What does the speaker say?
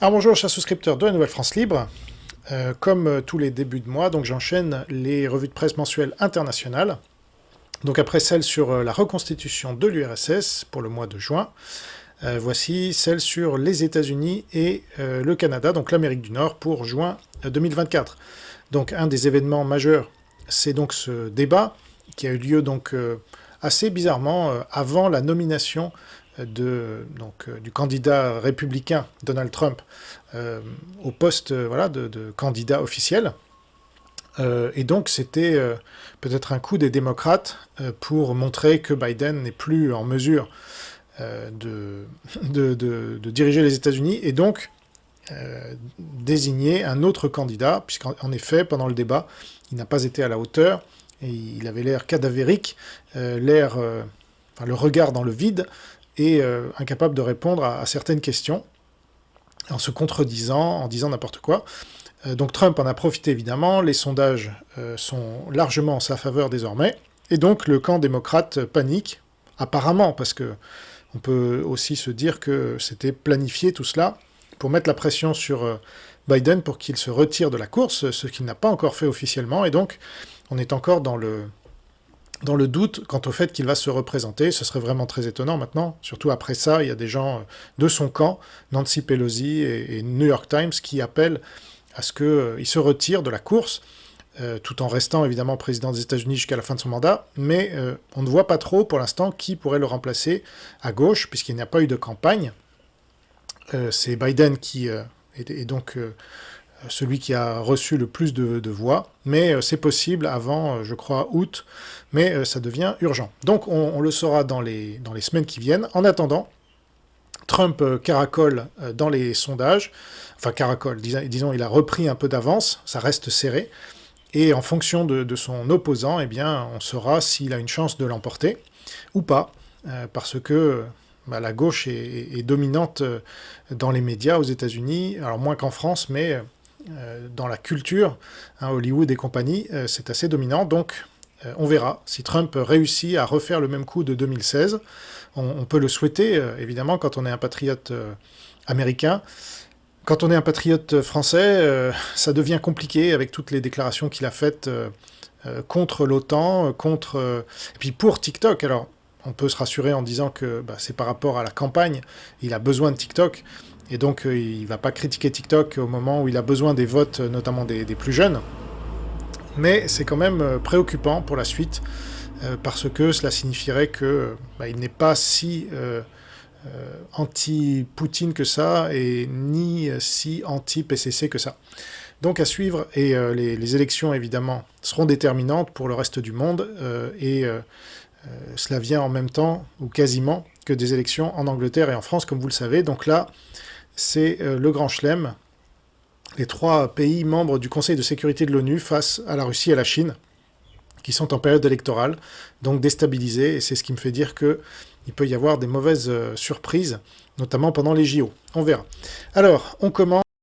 Alors bonjour chers souscripteurs de la Nouvelle France Libre. Comme tous les débuts de mois, donc j'enchaîne les revues de presse mensuelles internationales. Donc après celle sur la reconstitution de l'URSS pour le mois de juin, voici celle sur les États-Unis et le Canada, donc l'Amérique du Nord, pour juin 2024. Donc un des événements majeurs, c'est donc ce débat qui a eu lieu donc assez bizarrement avant la nomination du candidat républicain Donald Trump au poste de candidat officiel. Et donc c'était peut-être un coup des démocrates pour montrer que Biden n'est plus en mesure de diriger les États-Unis et donc désigner un autre candidat, puisqu'en effet, pendant le débat, il n'a pas été à la hauteur, et il avait l'air cadavérique, le regard dans le vide, et incapable de répondre à certaines questions, en se contredisant, en disant n'importe quoi. Donc Trump en a profité évidemment, les sondages sont largement en sa faveur désormais, et donc le camp démocrate panique, apparemment, parce que on peut aussi se dire que c'était planifié tout cela, pour mettre la pression sur Biden pour qu'il se retire de la course, ce qu'il n'a pas encore fait officiellement, et donc on est encore dans le doute quant au fait qu'il va se représenter. Ce serait vraiment très étonnant maintenant. Surtout après ça, il y a des gens de son camp, Nancy Pelosi et New York Times, qui appellent à ce qu'il se retire de la course, tout en restant évidemment président des États-Unis jusqu'à la fin de son mandat, mais on ne voit pas trop pour l'instant qui pourrait le remplacer à gauche, puisqu'il n'y a pas eu de campagne. C'est Biden qui est donc celui qui a reçu le plus de voix, mais c'est possible avant, je crois, août, mais ça devient urgent. Donc on le saura dans les semaines qui viennent. En attendant, Trump caracole dans les sondages, enfin caracole, disons il a repris un peu d'avance, ça reste serré, et en fonction de son opposant, eh bien, on saura s'il a une chance de l'emporter ou pas, parce que la gauche est dominante dans les médias aux États-Unis, alors moins qu'en France, mais dans la culture, Hollywood et compagnie, c'est assez dominant, donc on verra si Trump réussit à refaire le même coup de 2016. On peut le souhaiter, évidemment, quand on est un patriote américain. Quand on est un patriote français, ça devient compliqué avec toutes les déclarations qu'il a faites contre l'OTAN, et puis pour TikTok. Alors, on peut se rassurer en disant que c'est par rapport à la campagne, il a besoin de TikTok, et donc il ne va pas critiquer TikTok au moment où il a besoin des votes, notamment des plus jeunes. Mais c'est quand même préoccupant pour la suite, parce que cela signifierait qu'il n'est pas si anti-Poutine que ça, et ni si anti-PCC que ça. Donc à suivre, et les élections évidemment seront déterminantes pour le reste du monde, cela vient en même temps, ou quasiment, que des élections en Angleterre et en France, comme vous le savez. Donc là, c'est le grand chelem, les 3 pays membres du Conseil de sécurité de l'ONU face à la Russie et à la Chine, qui sont en période électorale, donc déstabilisés, et c'est ce qui me fait dire qu'il peut y avoir des mauvaises surprises, notamment pendant les JO. On verra. Alors, on commence